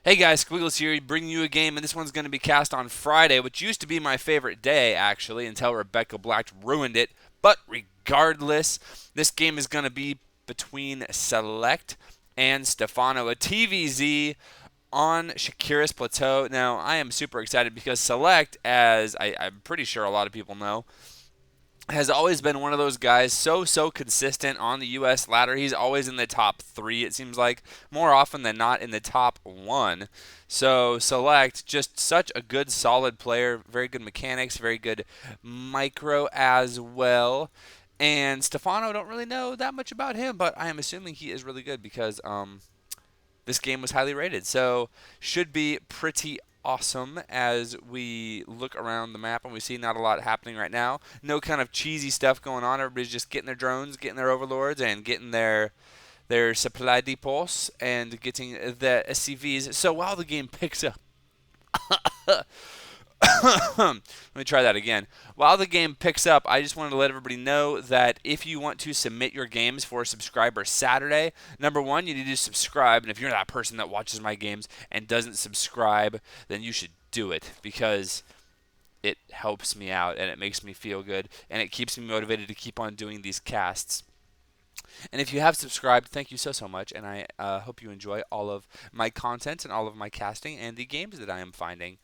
Hey guys, Squiggles here, bringing you a game, and this one's going to be cast on Friday, which used to be my favorite day, actually, until Rebecca Black ruined it. But regardless, this game is going to be between SeleCT and Stefano, a TvZ on shakuras plateau. Now, I am super excited because SeleCT, as I'm pretty sure a lot of people know, has always been one of those guys so consistent on the U.S. ladder. He's always in the top 3, it seems like, more often than not in the top 1. So SeleCT, just such a good, solid player, very good mechanics, very good micro as well. And Stefano, don't really know that much about him, but I am assuming he is really good because this game was highly rated. So should be pretty awesome as we look around the map and we see not a lot happening right now. No kind of cheesy stuff going on. Everybody's just getting their drones, getting their overlords, and getting their supply depots and getting the SCVs. So while the game picks up let me try that again. While the game picks up, I just wanted to let everybody know that if you want to submit your games for Subscriber Saturday, number one, you need to subscribe. And if you're that person that watches my games and doesn't subscribe, then you should do it because it helps me out and it makes me feel good and it keeps me motivated to keep on doing these casts. And if you have subscribed, thank you so much, and I hope you enjoy all of my content and all of my casting and the games that I am finding.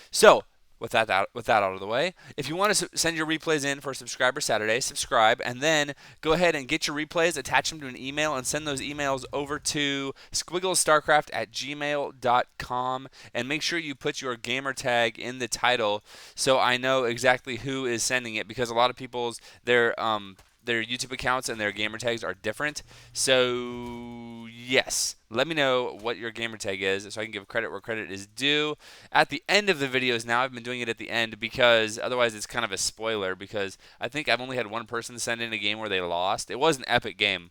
So, with that out of the way, if you want to send your replays in for Subscriber Saturday, subscribe, and then go ahead and get your replays, attach them to an email, and send those emails over to squigglesstarcraft@gmail.com, and make sure you put your gamer tag in the title so I know exactly who is sending it, because a lot of people's their YouTube accounts and their gamer tags are different. So yes, let me know what your gamer tag is so I can give credit where credit is due at the end of the videos. Now I've been doing it at the end because otherwise it's kind of a spoiler, because I think I've only had one person send in a game where they lost. It was an epic game,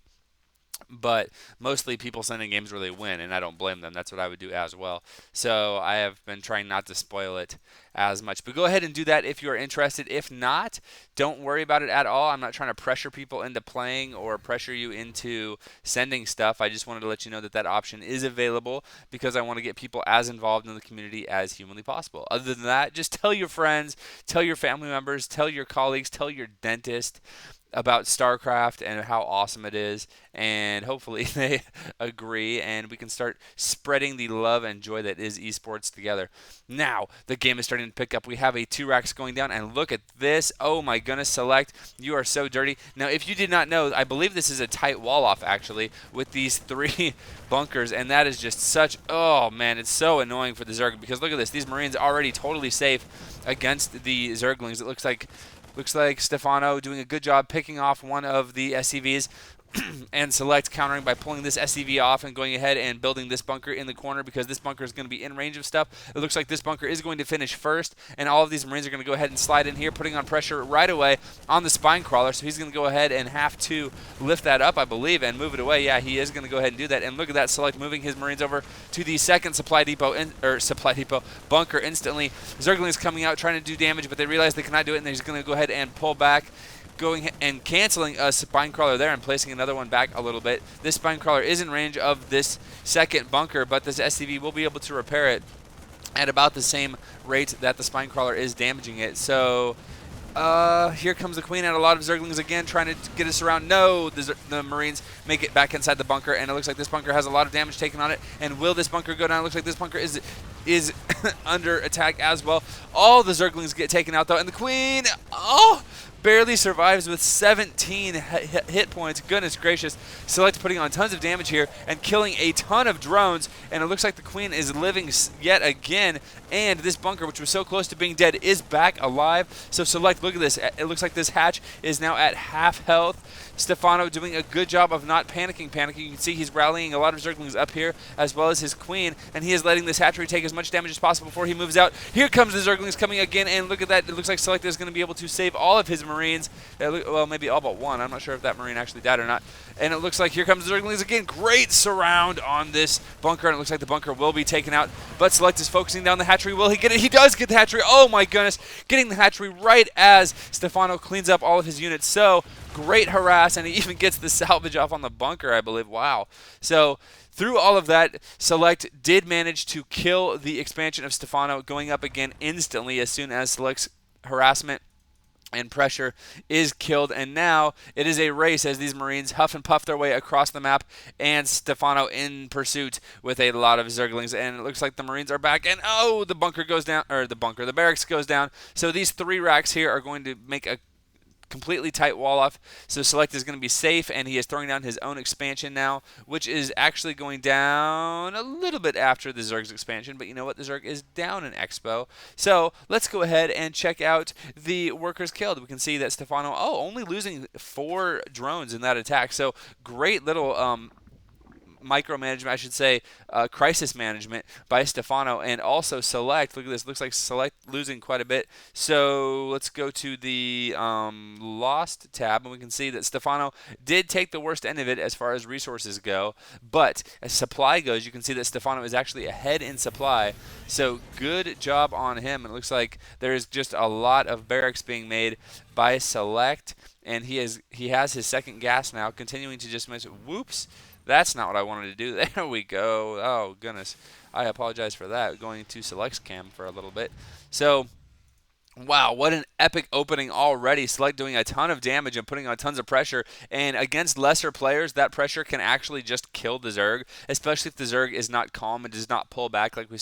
but mostly people send in games where they win, and I don't blame them. That's what I would do as well. So I have been trying not to spoil it as much. But go ahead and do that if you are interested. If not, don't worry about it at all. I'm not trying to pressure people into playing or pressure you into sending stuff. I just wanted to let you know that that option is available because I want to get people as involved in the community as humanly possible. Other than that, just tell your friends, tell your family members, tell your colleagues, tell your dentist about Starcraft and how awesome it is, and hopefully they agree and we can start spreading the love and joy that is esports together. Now the game is starting to pick up. We have a 2 racks going down, and look at this. Oh my goodness, SeleCT, you are so dirty. Now if you did not know, I believe this is a tight wall off actually with these 3 bunkers, and that is just such, oh man, it's so annoying for the Zerg, because look at this, these Marines already totally safe against the Zerglings. It looks like Stefano doing a good job picking off one of the SCVs and SeleCT countering by pulling this SCV off and going ahead and building this bunker in the corner, because this bunker is going to be in range of stuff. It looks like this bunker is going to finish first, and all of these Marines are going to go ahead and slide in here, putting on pressure right away on the spine crawler. So he's going to go ahead and have to lift that up, I believe, and move it away. Yeah, he is going to go ahead and do that. And look at that, SeleCT moving his Marines over to the second supply depot bunker instantly. Zerglings coming out trying to do damage, but they realize they cannot do it, and they're just going to go ahead and pull back, going and canceling a spine crawler there and placing another one back a little bit. This spine crawler is in range of this second bunker, but this SCV will be able to repair it at about the same rate that the spine crawler is damaging it. So here comes the Queen and a lot of Zerglings again trying to get us around. No, the Marines make it back inside the bunker, and it looks like this bunker has a lot of damage taken on it. And will this bunker go down? It looks like this bunker is under attack as well. All the Zerglings get taken out though, and the Queen, barely survives with 17 hit points. Goodness gracious. SeleCT putting on tons of damage here and killing a ton of drones, and it looks like the Queen is living yet again, and this bunker, which was so close to being dead, is back alive. So SeleCT, look at this. It looks like this hatch is now at half health. Stefano doing a good job of not panicking. You can see he's rallying a lot of Zerglings up here, as well as his Queen, and he is letting this hatchery take as much damage as possible before he moves out. Here comes the Zerglings coming again, and look at that. It looks like SeleCT is going to be able to save all of his Marines. Well, maybe all but one. I'm not sure if that Marine actually died or not. And it looks like here comes the Zerglings again. Great surround on this bunker, and it looks like the bunker will be taken out. But SeleCT is focusing down the hatchery. Will he get it? He does get the hatchery. Oh my goodness. Getting the hatchery right as Stephano cleans up all of his units. So great harass, and he even gets the salvage off on the bunker, I believe. Wow. So through all of that, SeleCT did manage to kill the expansion of Stephano, going up again instantly as soon as SeleCT's harassment and pressure is killed, and now it is a race as these Marines huff and puff their way across the map, and Stephano in pursuit with a lot of Zerglings, and it looks like the Marines are back, and oh, the bunker goes down, or the barracks goes down. So these 3 racks here are going to make a completely tight wall off, so SeleCT is going to be safe, and he is throwing down his own expansion now, which is actually going down a little bit after the Zerg's expansion, but you know what, the Zerg is down in Expo. So let's go ahead and check out the workers killed. We can see that Stephano, only losing 4 drones in that attack, so great little micromanagement, I should say, crisis management by Stephano, and also SeleCT. Look at this. Looks like SeleCT losing quite a bit. So let's go to the lost tab, and we can see that Stephano did take the worst end of it as far as resources go. But as supply goes, you can see that Stephano is actually ahead in supply. So good job on him. It looks like there's just a lot of barracks being made by SeleCT, and he has his second gas now, continuing to just miss. Whoops. That's not what I wanted to do. There we go. Oh, goodness. I apologize for that, going to SeleCT's cam for a little bit. So, wow, what an epic opening already. SeleCT doing a ton of damage and putting on tons of pressure. And against lesser players, that pressure can actually just kill the Zerg, especially if the Zerg is not calm and does not pull back like we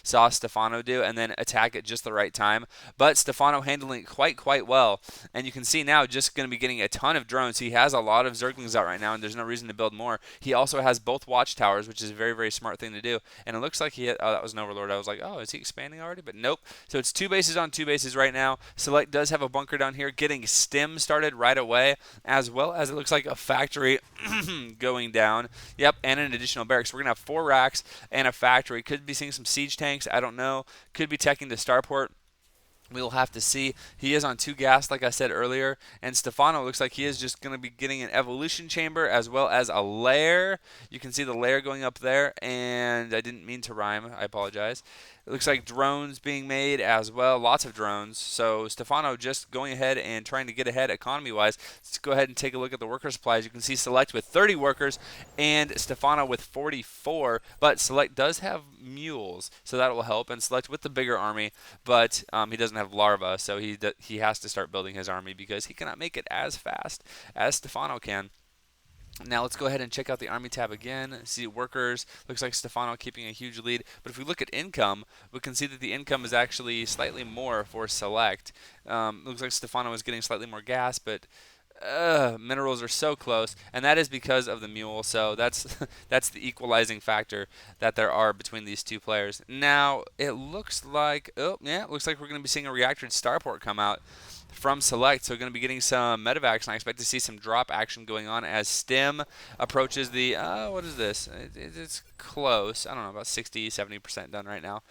saw Stephano do and then attack at just the right time. But Stephano handling it quite well. And you can see now just going to be getting a ton of drones. He has a lot of Zerglings out right now, and there's no reason to build more. He also has both watchtowers, which is a very, very smart thing to do. And it looks like he had, oh, that was an Overlord. I was like, oh, is he expanding already? But nope. So it's 2 bases on 2 bases right now. SeleCT does have a bunker down here, getting stim started right away, as well as it looks like a factory going down. Yep, and an additional barracks. We're going to have 4 racks and a factory. Could be seeing some siege tanks. I don't know. Could be teching to Starport. We'll have to see. He is on 2 gas, like I said earlier, and Stephano looks like he is just going to be getting an evolution chamber as well as a lair. You can see the lair going up there, and I didn't mean to rhyme. I apologize. It looks like drones being made as well, lots of drones. So Stephano just going ahead and trying to get ahead economy-wise. Let's go ahead and take a look at the worker supplies. You can see SeleCT with 30 workers and Stephano with 44, but SeleCT does have mules, so that will help, and SeleCT with the bigger army, but he doesn't have larvae, so he has to start building his army because he cannot make it as fast as Stephano can. Now let's go ahead and check out the army tab again. See workers. Looks like Stephano keeping a huge lead. But if we look at income, we can see that the income is actually slightly more for SeleCT. Looks like Stephano is getting slightly more gas, but minerals are so close, and that is because of the mule. So that's that's the equalizing factor that there are between these 2 players. Now it looks like, it looks like we're going to be seeing a reactored starport come out from SeleCT, so we're going to be getting some medevacs, and I expect to see some drop action going on as Stim approaches the, what is this? It's close. I don't know, about 60-70% done right now.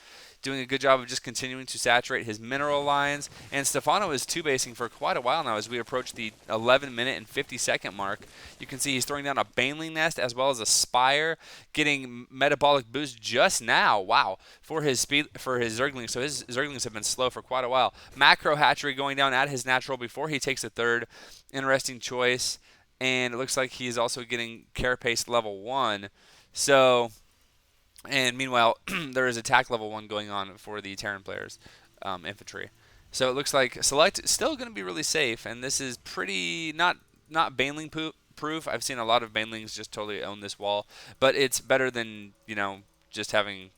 Doing a good job of just continuing to saturate his mineral lines, and Stephano is 2-basing for quite a while now as we approach the 11-minute and 50-second mark. You can see he's throwing down a baneling nest as well as a spire, getting metabolic boost just now. Wow, for his speed, for his Zerglings. So his Zerglings have been slow for quite a while. Macro hatchery going down at his natural before he takes a 3rd. Interesting choice, and it looks like he's also getting carapace level 1. So. And meanwhile, there is attack level 1 going on for the Terran players, infantry. So it looks like SeleCT is still going to be really safe, and this is pretty not baneling proof. I've seen a lot of banelings just totally own this wall, but it's better than, you know, just having.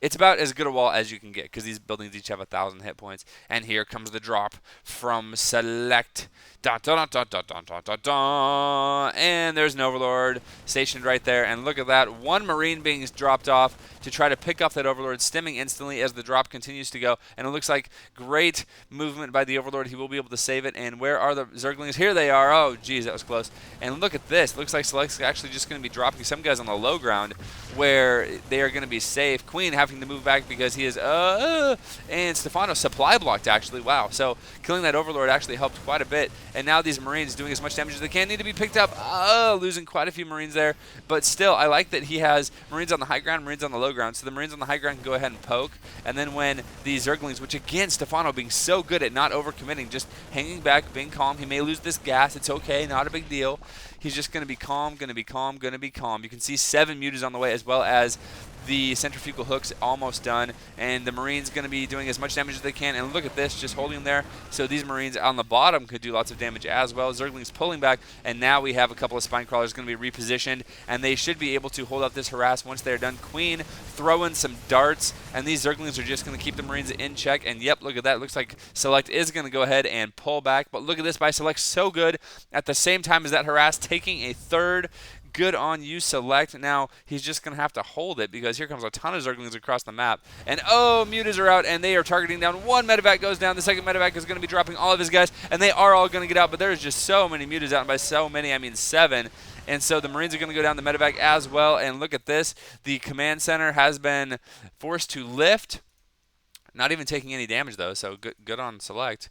It's about as good a wall as you can get because these buildings each have 1,000 hit points. And here comes the drop from SeleCT. Dun, dun, dun, dun, dun, dun, dun, dun. And there's an Overlord stationed right there. And look at that. 1 Marine being dropped off. to try to pick off that Overlord, stemming instantly as the drop continues to go. And it looks like great movement by the Overlord. He will be able to save it. And where are the Zerglings? Here they are. Oh, geez, that was close. And look at this. Looks like SeleCT's actually just going to be dropping some guys on the low ground where they are going to be safe. Queen having to move back because he is, and Stephano supply blocked, actually. Wow. So killing that Overlord actually helped quite a bit. And now these Marines doing as much damage as they can need to be picked up. Losing quite a few Marines there. But still, I like that he has Marines on the high ground, Marines on the low ground. So the Marines on the high ground can go ahead and poke. And then when the Zerglings, which again, Stephano being so good at not overcommitting, just hanging back, being calm. He may lose this gas. It's okay. Not a big deal. He's just going to be calm, going to be calm, going to be calm. You can see 7 mutas on the way, as well as the centrifugal hooks almost done, and the Marines going to be doing as much damage as they can. And look at this, just holding there. So these Marines on the bottom could do lots of damage as well. Zerglings pulling back, and now we have a couple of spine crawlers going to be repositioned, and they should be able to hold up this harass once they're done. Queen throwing some darts, and these Zerglings are just going to keep the Marines in check. And yep, look at that. It looks like SeleCT is going to go ahead and pull back, but look at this by SeleCT, so good at the same time as that harass, taking a third. Good on you, SeleCT. Now, he's just going to have to hold it because here comes a ton of Zerglings across the map. And, mutas are out, and they are targeting down. One medevac goes down. The second medevac is going to be dropping all of his guys, and they are all going to get out. But there's just so many mutas out, and by so many, I mean 7. And so the Marines are going to go down the medevac as well. And look at this. The command center has been forced to lift. Not even taking any damage, though, so good on SeleCT.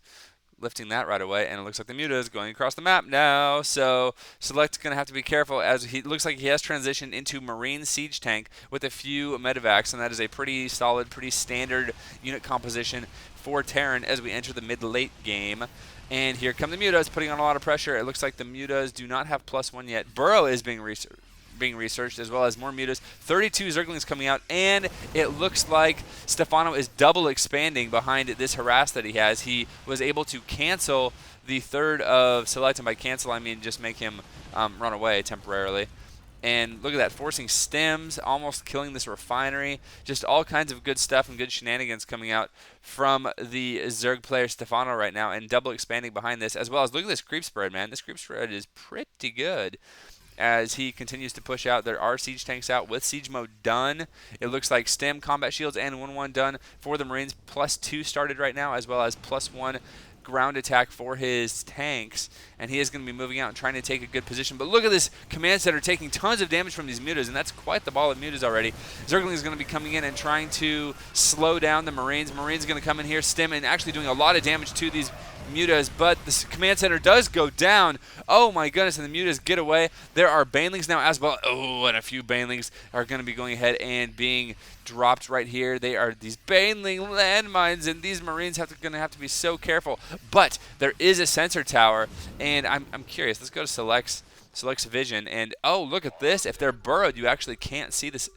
Lifting that right away, and it looks like the muta is going across the map now. So SeleCT's going to have to be careful, as he looks like he has transitioned into Marine Siege Tank with a few medevacs, and that is a pretty solid, pretty standard unit composition for Terran as we enter the mid-late game. And here come the mutas, putting on a lot of pressure. It looks like the mutas do not have +1 yet. Burrow is being researched, as well as more mutas. 32 Zerglings coming out, and it looks like Stephano is double expanding behind this harass that he has. He was able to cancel the third of SeleCT, and by cancel I mean just make him run away temporarily. And look at that, forcing stems, almost killing this refinery. Just all kinds of good stuff and good shenanigans coming out from the Zerg player Stephano right now, and double expanding behind this, as well as look at this creep spread, man. This creep spread is pretty good as he continues to push out. There are siege tanks out with siege mode done. It looks like stem, combat shields, and 1-1 done for the Marines. +2 started right now, as well as +1 ground attack for his tanks, and he is going to be moving out and trying to take a good position. But look at this command center taking tons of damage from these mutas, and that's quite the ball of mutas already. Zergling is going to be coming in and trying to slow down the Marines. Marines going to come in here, stem, and actually doing a lot of damage to these mutas, but the command center does go down. Oh my goodness, and the mutas get away. There are banelings now as well. Oh, and a few banelings are going to be going ahead and being dropped right here. They are these baneling landmines, and these Marines going to have to be so careful. But there is a sensor tower, and I'm curious. Let's go to SeleCT's vision, and oh, look at this. If they're burrowed, you actually can't see this.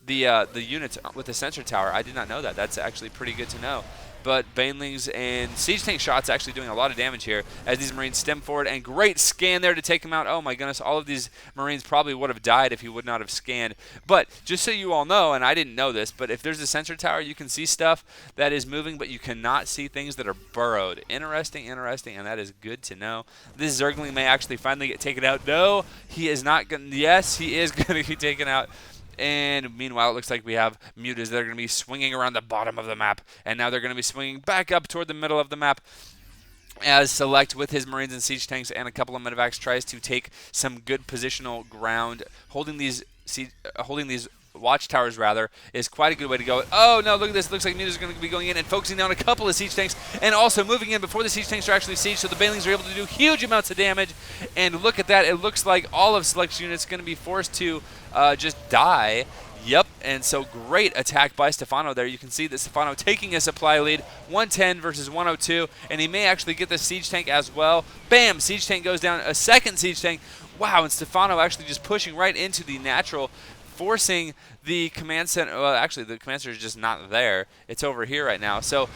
The units with the sensor tower. I did not know that. That's actually pretty good to know. But banelings and siege tank shots actually doing a lot of damage here as these Marines stem forward, and great scan there to take him out. Oh my goodness, all of these Marines probably would have died if he would not have scanned. But just so you all know, and I didn't know this, but if there's a sensor tower, you can see stuff that is moving, but you cannot see things that are burrowed. Interesting, and that is good to know. This Zergling may actually finally get taken out. No, he is not going to. Yes, he is going to be taken out. And meanwhile, it looks like we have mutas that are going to be swinging around the bottom of the map. And now they're going to be swinging back up toward the middle of the map as SeleCT with his Marines and siege tanks and a couple of medevacs tries to take some good positional ground. Holding these watchtowers rather is quite a good way to go. Oh no, look at this. It looks like mutas are going to be going in and focusing down a couple of siege tanks and also moving in before the siege tanks are actually sieged, so the banelings are able to do huge amounts of damage. And look at that. It looks like all of SeleCT's units going to be forced to just die. Yep, and so great attack by Stephano there. You can see that Stephano taking a supply lead, 110 versus 102, and he may actually get the siege tank as well. Bam! Siege tank goes down. A second siege tank. Wow, and Stephano actually just pushing right into the natural, forcing the command center. Well, actually, the command center is just not there. It's over here right now. So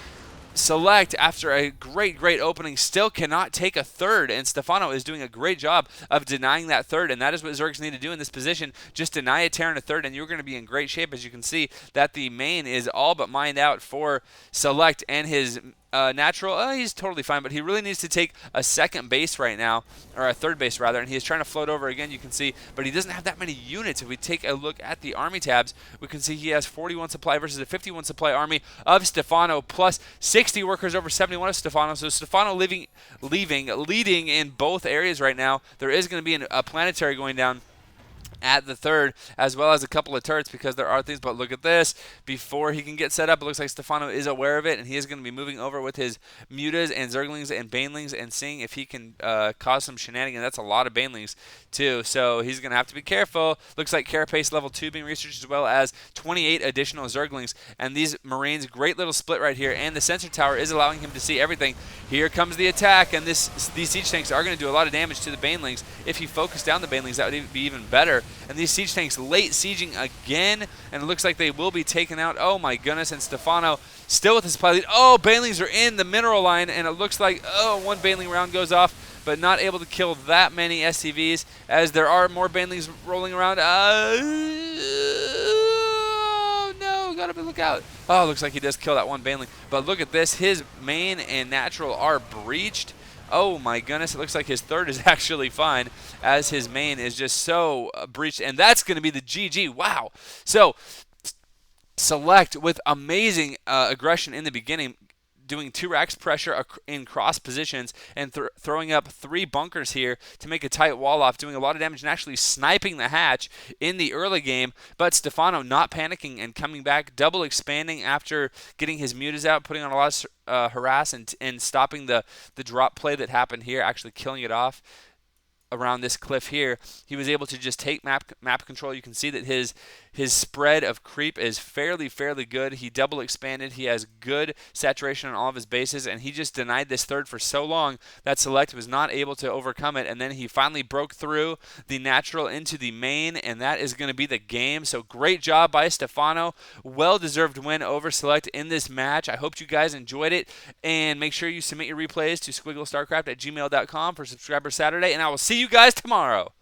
SeleCT, after a great opening, still cannot take a third, and Stephano is doing a great job of denying that third, and that is what Zergs need to do in this position. Just deny a Terran a third, and you're going to be in great shape. As you can see, that the main is all but mined out for SeleCT and his natural, he's totally fine, but he really needs to take a second base right now, or a third base rather, and he's trying to float over again, you can see, but he doesn't have that many units. If we take a look at the army tabs, we can see he has 41 supply versus a 51 supply army of Stephano, plus 60 workers over 71 of Stephano. So Stephano leading in both areas right now. There is going to be a planetary going down at the third, as well as a couple of turrets, because there are things. But look at this. Before he can get set up, it looks like Stephano is aware of it, and he is going to be moving over with his mutas and zerglings and banelings and seeing if he can cause some shenanigans. That's a lot of banelings too, so he's going to have to be careful. Looks like carapace level 2 being researched, as well as 28 additional zerglings. And these marines, great little split right here, and the sensor tower is allowing him to see everything. Here comes the attack, and these siege tanks are going to do a lot of damage to the banelings. If he focused down the banelings, that would be even better. And these siege tanks late sieging again, and it looks like they will be taken out. Oh my goodness, and Stephano still with his supply lead. Oh, banelings are in the mineral line, and it looks like, one baneling round goes off, but not able to kill that many SCVs, as there are more banelings rolling around. Oh no, gotta look out. Oh, looks like he does kill that one baneling, but look at this, his main and natural are breached. Oh my goodness, it looks like his third is actually fine, as his main is just so breached, and that's going to be the GG. Wow. So, SeleCT with amazing aggression in the beginning, doing 2 racks pressure in cross positions and throwing up 3 bunkers here to make a tight wall off, doing a lot of damage and actually sniping the hatch in the early game. But Stephano not panicking and coming back, double expanding after getting his mutas out, putting on a lot of harass and stopping the drop play that happened here, actually killing it off around this cliff here. He was able to just take map control. You can see that his spread of creep is fairly good. He double expanded. He has good saturation on all of his bases, and he just denied this third for so long that SeleCT was not able to overcome it. And then he finally broke through the natural into the main, and that is going to be the game. So great job by Stephano. Well-deserved win over SeleCT in this match. I hope you guys enjoyed it, and make sure you submit your replays to squigglestarcraft@gmail.com for Subscriber Saturday, and I will see you guys tomorrow.